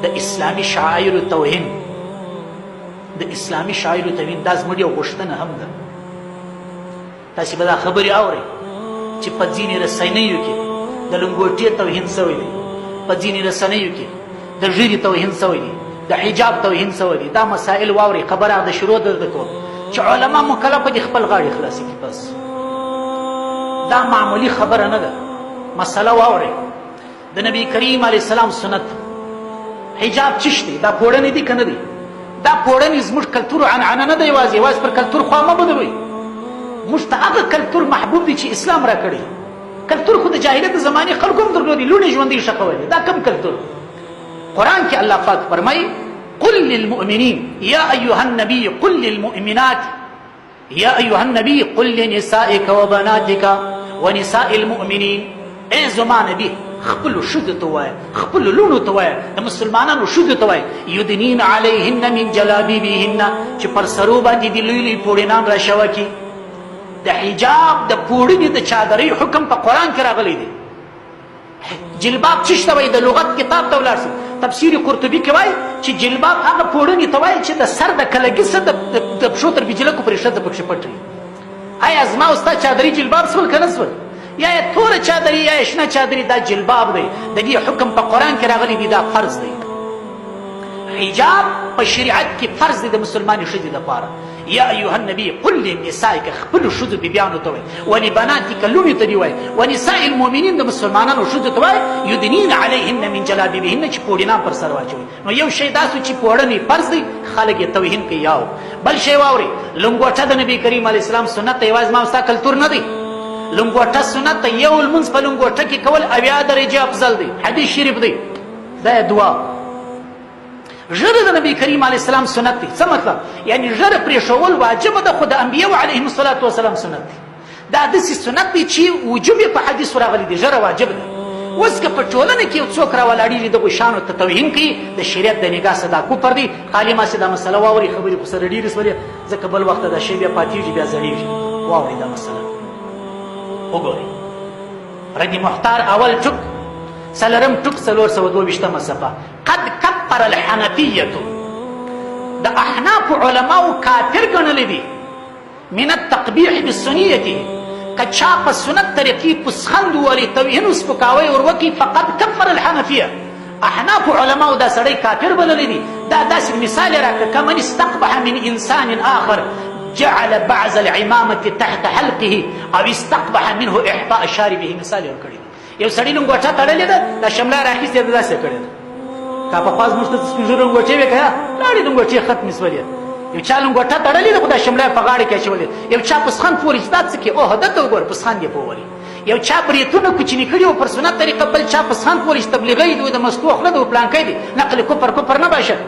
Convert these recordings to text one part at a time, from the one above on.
د اسلامي شعائر توهین د اسلامي شعائر توهین دا زموږ یو غوښتنه هم ده. تاسې به دا خبرې اورئ چې په ځینې رسنیو کې د لنګوټې توهین سوی دی، په ځینې رسنیو کې د ږیرې توهین سوی دی، د حجاب توهین سوی دی. دا مسائل واورئ. خبره د شروع درته کوم چې علما مکلفه دي خپل غاړې خلاصې کړي. بس دا معمولی خبره نه ده. مسله واورئ. د نبی کریم علیه السلام سنت حجاب چش دی؟ دا پوړنې دي که نه دي؟ دا پوړنې زموږ کلتور عنعنه نه ده. یوازې پر کلتور خوا مه بدلوئ. موږ ته هغه کلتور محبوب دی چې اسلام را کړی. کلتور خو د جاهلیت د زمانې خلکو هم درلودي، لوڼې ژوندۍ ښخولې. دا کم کلتور؟ قرآن کې الله پاک فرمایي قل للمؤمنین یا ایها النبی قل للمؤمنات یا ایها النبی قل لنسائک وبناتک ونساء المؤمنین. ای زما نبی خپلو ښځو ته ووایه، خپلو لوڼو ته ووایه، د مسلمانانو ښځو ته ووایه یدنین علیهن من جلابیبهن، چې پر سرو باندې دې لوی لوی پوړینان راشوه کړي. د حجاب د پوړنې د چادرۍ حکم په قرآن کې راغلی دی. جلباب څه ته وایي؟ د لغت کتاب ته ولاړ شئ. تفسیر قرطبي کې وایي چې جلباب هغه پوړنې ته وایي چې د سر د کلګي څه د پښو تر بجلکو پورې ښځه پکښې پټ وي. آیا زما او ستا چادري جلباب شول که نه شول؟ یا یې توره چادري یا یې شنه چادري، دا جلباب دی. د دې حکم په قرآن کې راغلی دی. دا فرض دی. حجاب په شریعت کې فرض دی د مسلمانې ښځې دپاره. یا ایها النبی قل لنسائک، خپلو ښځو بیبیانو ته وایي، ولبناتک لوڼو ته دې وایي، ونساء المؤمنین د مسلمانانو ښځو ته وایي یدنین علیهن من جلابیبهن، چې پوړینان پر سر واچوي. نو یو شی دا سو چې پوړنې فرض دی، خلک یې توهین کوي. یاو بل شی واورئ. لنګوټه د نبي کریم علیه السلام سنت دی. یوازې ما او ستا کلتور نه دی. لنګوټه سنت ته یو لمونځ په لنګوټه کې کول 80 درجې افضل دی. حدیث شریف دی. دا دعا ژړه د نبی کریم علیه السلام سنت دی. څه مطلب؟ یعنی ژړه پرېښول واجبه ده، خو د انبیاو علیهم الصلاة والسلام سنت دی. دا داسې سنت دی چې وجوب یې په حدیثو راغلی دی. ژړه واجب ده. اوس که په ټولنه کې یو څوک راولاړېږي دغو شیانو ته توهین کوي، د شریعت د نګاه څخه دا کفر دی. خالي ماسې دا مسله واورئ. خبرې خو سره ډېرې شولې، ځکه بل وخت دا شی بیا پاتېږي، بیا زړېږي. واورئ دا مسله وګورئ. رد محتار اول ټک، څلرم ټک، 422 صفحه. قد کفر الحنفیة، د احناف علماو کافر ګڼلی دي من التقبیح بالسنیة، که چا په سنت طریقې پسخند ووهلي، توهین سپکاوی ور وکړي، فقد کفر الحنفیة. احناف علماو دا سړی کافر بللی دي. دا داسې مثال یې راکړه کمن استقبح من انسان آخر جعل بعض العمامة تحت حلقه او استقبح منه احطاء شاربه. مثال یې ورکړی دی. یو سړي لنګوټه تړلې ده، دا شمله یې راخیستې ده، داسې کړې ده. که په خوا زموږ ته سپین ږیرو لنګوټې وې که نه، لاړې لنګوټې ختمې شولې. یو چا لنګوټه تړلې ده، خو دا شمله یې په غاړې کې اچولې. یو چا پسخند پورې چې دا څه کې اوه دته وګوره پسخند یې پوولي. یو چا بریتونه کوچني کړي وو پر سنت طریقه، بل چا پسخند پورې چې تبلیغی دی، د مستو خوله ده، پلانکی دی. نقل کفر نه باشد.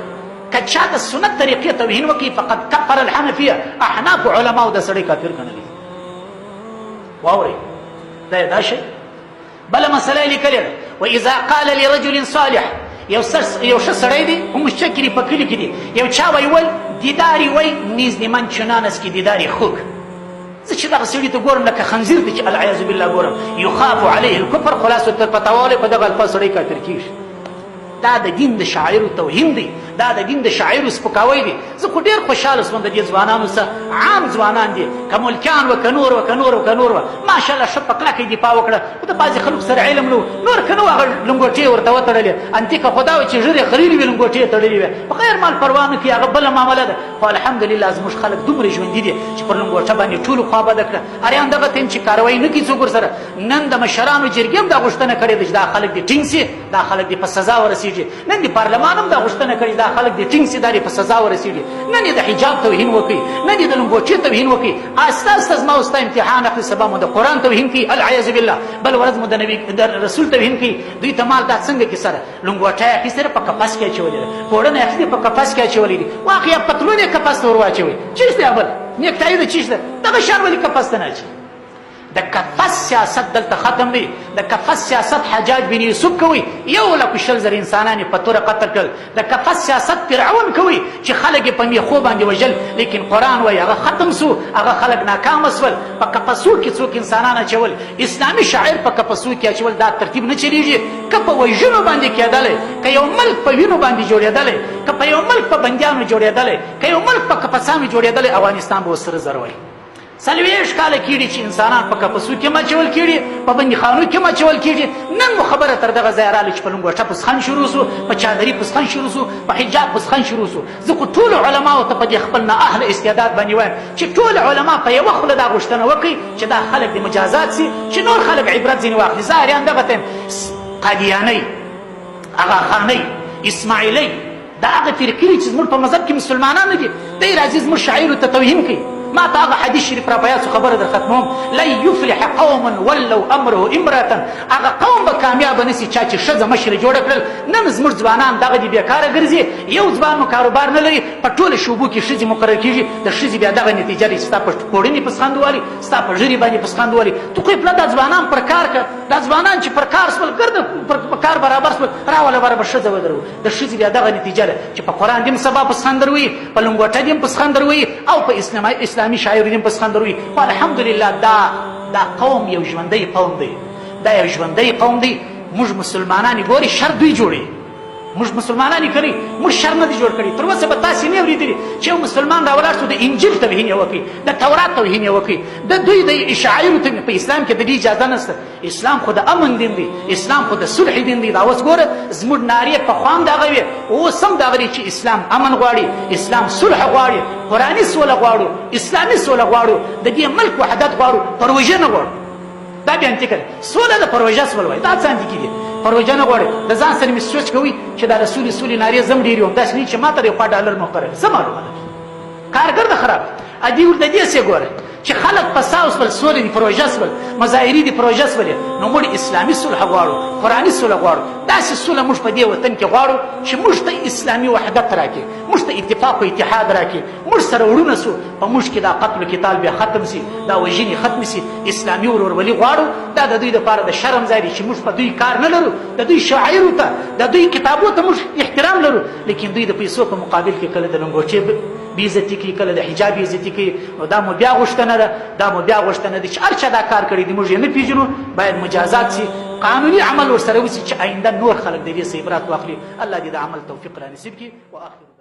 که چا د سنت طریقې توهین وکړي فقد کفر الحنفیه. احناف علماو دا سړی کافر ګڼلی. واورئ دا شی. بله مسله یې لیکلې ده واذا قال لرجل صالح، یو ښه سړی دی، هم شکري په کلي کې دی، یو چا وایي ول دیداري وایي نیزد من چنانست که دیداري خوږ. زه چې دغه سړي ته ګورم لکه خنزیر دی چې العیاذ بالله ګورم. یخاف علیه الکفر. خلاصو تر پتاوالی په دغه الفاظ سړی کافر کېږي. دا د دین د شاعرو توهین دی. دا د دین د شاعرو سپکاوی دی. زه خو ډېر خوشحاله شوم د دې ځوانانو سره. عام ځوانان دي، که ملکیان وه که نور وه که نور وه که نور وه، ماشاءالله ښه په کلکه یې دفاع وکړه. خو د بعضې خلکو سره علم نه و، نور که نه و هغه لنګوټې یې ورته وتړلې. انتیکه خو دا وه چې ژرې خریلې وي، لنګوټې یې تړلې وې. په غیر مال پروا نه کوي، هغه بله معامله ده. خو الحمدلله زموږ خلک دومره ژوندي دي چې پر لنګوټه باندې ټولو خوا بده کړه. اریان دغه ټیم چې کاروایي نه کوي څوک ورسره. نن د مشرانو جرګې هم دا غوښتنه کړې ده چې دا خلک دې ټینګ سي، دا خلک دې په سزا ورسېږي. نن د پارلمان هم دا غوښتنه کړې دا خلک دې ټینګ سي، دا دې په سزا ورسېږي. نن یې د حجاب توهین وکړي، نن یې د لنګوټې توهین وکړي. استا استا زما او ستا امتحان اخلي، سبا مو د قرآن توهین کوي العیاذ بالله، بل ورځ مو د رسول توهین کوي. دوی ته مال دا څنګه کیسه ده؟ لنګوټه یې اخیستې ده، په قفس کې اچولې ده. پوړنه یې اخیستې په قفس کې اچولې دي. واقعیا پتلون یې قفس ته ور واچوئ. چیرته دی بل نیکټایي ده؟ چیش ده؟ دغه شیان ولې قفس ته نه اچوي؟ د کفه سیاست دلته ختم دی. د کفه سیاست حجاج بن یوسف کوي، 1,20,000 انسانان په توره قتل کړل. د کفه سیاست فرعون کوي چې خلک په میخو باندې وژل، لیکن قرآن وایي هغه ختم سو، هغه خلک ناکام سول. په کفسو کې څوک انسانان اچول، اسلامي شاعر په کفسو کې اچول، دا ترتیب نه چلیږي. که په وژنو باندې کېدلی، که یو ملک په وینو باندې جوړېدلی، که په یو ملک په بندیانو جوړېدلی، که یو ملک په کفسانو جوړېدلی، افغانستان به ورسره زر وایي. 40 کاله کېږي چې انسانان په کپسو کې مچول کېږي، په بندیخانو کې مچول کېږي. نن مو خبره تر دغه ځایه راغله چې په لنګوټه پسخن شروع سو، په چادري پسخن شروع سو، په حجاب پسخن شروع سو. زه خو ټولو علماو ته په دې خپل نااهله استعداد باندې وایم چې ټول علما په یوه خوله دا غوښتنه وکړي چې دا خلک د مجازات سي، چې نور خلک عبرت ځینې واخلي. ظاهریان دغه ټایم قادیانۍ، اغاخانۍ، اسماعیلۍ، دا هغه فرقې دي چې زموږ په مذهب کې مسلمانان نه دي. دی راځي زموږ شاعرو ته توهین کوي. ما ته هغه حدیث شریف را په یاد خبره در ختموم، لن یفلح قوم ولوا امره امرأة. هغه قوم به کامیابه نسي چا چې ښځه مشره جوړه کړل. نن زموږ ځوانان دغه دي بېکاره ګرځي، یو ځوان مو کاروبار نه لري، په ټوله شعبو کې ښځې مقرر کېږي. د ښځې بیا دغه نتیجه ده چې ستا په پوړنې پسخند والي، ستا په ژرې باندې پسخند والي. تو خو یې پله دا ځوانان پر کار کړه، دا ځوانان چې پر کار سول، ګرده په کار برابر سول، راوله بره به ښځه ودرو. د ښځې بیا دغه نتیجه ده چې په قرآن دې هم سبا پسخند در وایي، په لنګوټه دې هم پسخند در وایي، او په اسلامي شاعر دې هم پسخند در وایي. خو الحمدلله دا قوم یو ژوندی قوم دی، دا یو ژوندی قوم دی. موږ مسلمانان ګوري شر دوی جوړوي، موږ مسلمانان یې کړي، موږ شر نه دي جوړ کړي. تر اوسه به تاسې نه اورېدلي چې یو مسلمان راولاړ شو د انجیل توهین یې وکړي، د تورات توهین یې وکړي، د دوی د شاعرو ته. په اسلام کې د دې اجازه نشته. اسلام خو د امن دین دی، اسلام خو د صلح دین دی. دا اوس ګوره زموږ نارې پخوا هم دغه وې، اوس هم دغه دی چې اسلام امن غواړي، اسلام صلح غواړي، قرآني سوله غواړو، اسلامي سوله غواړو، د دې ملک وحدت غواړو، پروژه نه غواړو. دا بیا انتې کړه سوله د پروژه سول وایي، دا څه اندېکې دي؟ پروژه نه غواړي. د ځان سره مې سوچ کوي چې دا د سولې نارې زم ډېرې وم، داسې نه چې ما ته د $1 مقرر څه معلومه ده؟ کارګر د خراب ادي ورته دې سې ګوره چې خلک پساو سول، سولې دي پروژه سول، مظاهرې دي پروژه سولې. نو موږ اسلامي صلح غواړو، قرآني صلح غواړو. داسې صلح موږ په دې وطن کې غواړو چې موږ ته اسلامي وحدت راکړي، موږ ته اتفاق او اتحاد راکړي، موږ سره وروڼه سو، په موږ کې دا قتل و قتال بیا ختم سي، دا وژنې ختم سي، اسلامي ورورولي غواړو. دا د دوی دپاره د شرم ځای دی چې موږ په دوی کار نه لرو، د دوی شاعرو ته، د دوی کتابو ته موږ احترام لرو، لیکن دوی د پیسو په مقابل کې کله د لنګوټې بېعزتي کوي، کله د حجاب بېعزتي کوي. نو دا مو بیا غوښتنه ده، دا مو بیا غوښتنه ده چې هر چا دا کار کړی دی موږ یې نه پېژنو، باید مجازات سي، قانوني عمل ورسره وسي چې آینده نور خلک د دې څه عبرت واخلي. الله دې د عمل توفیق را نصیب کړي. واخر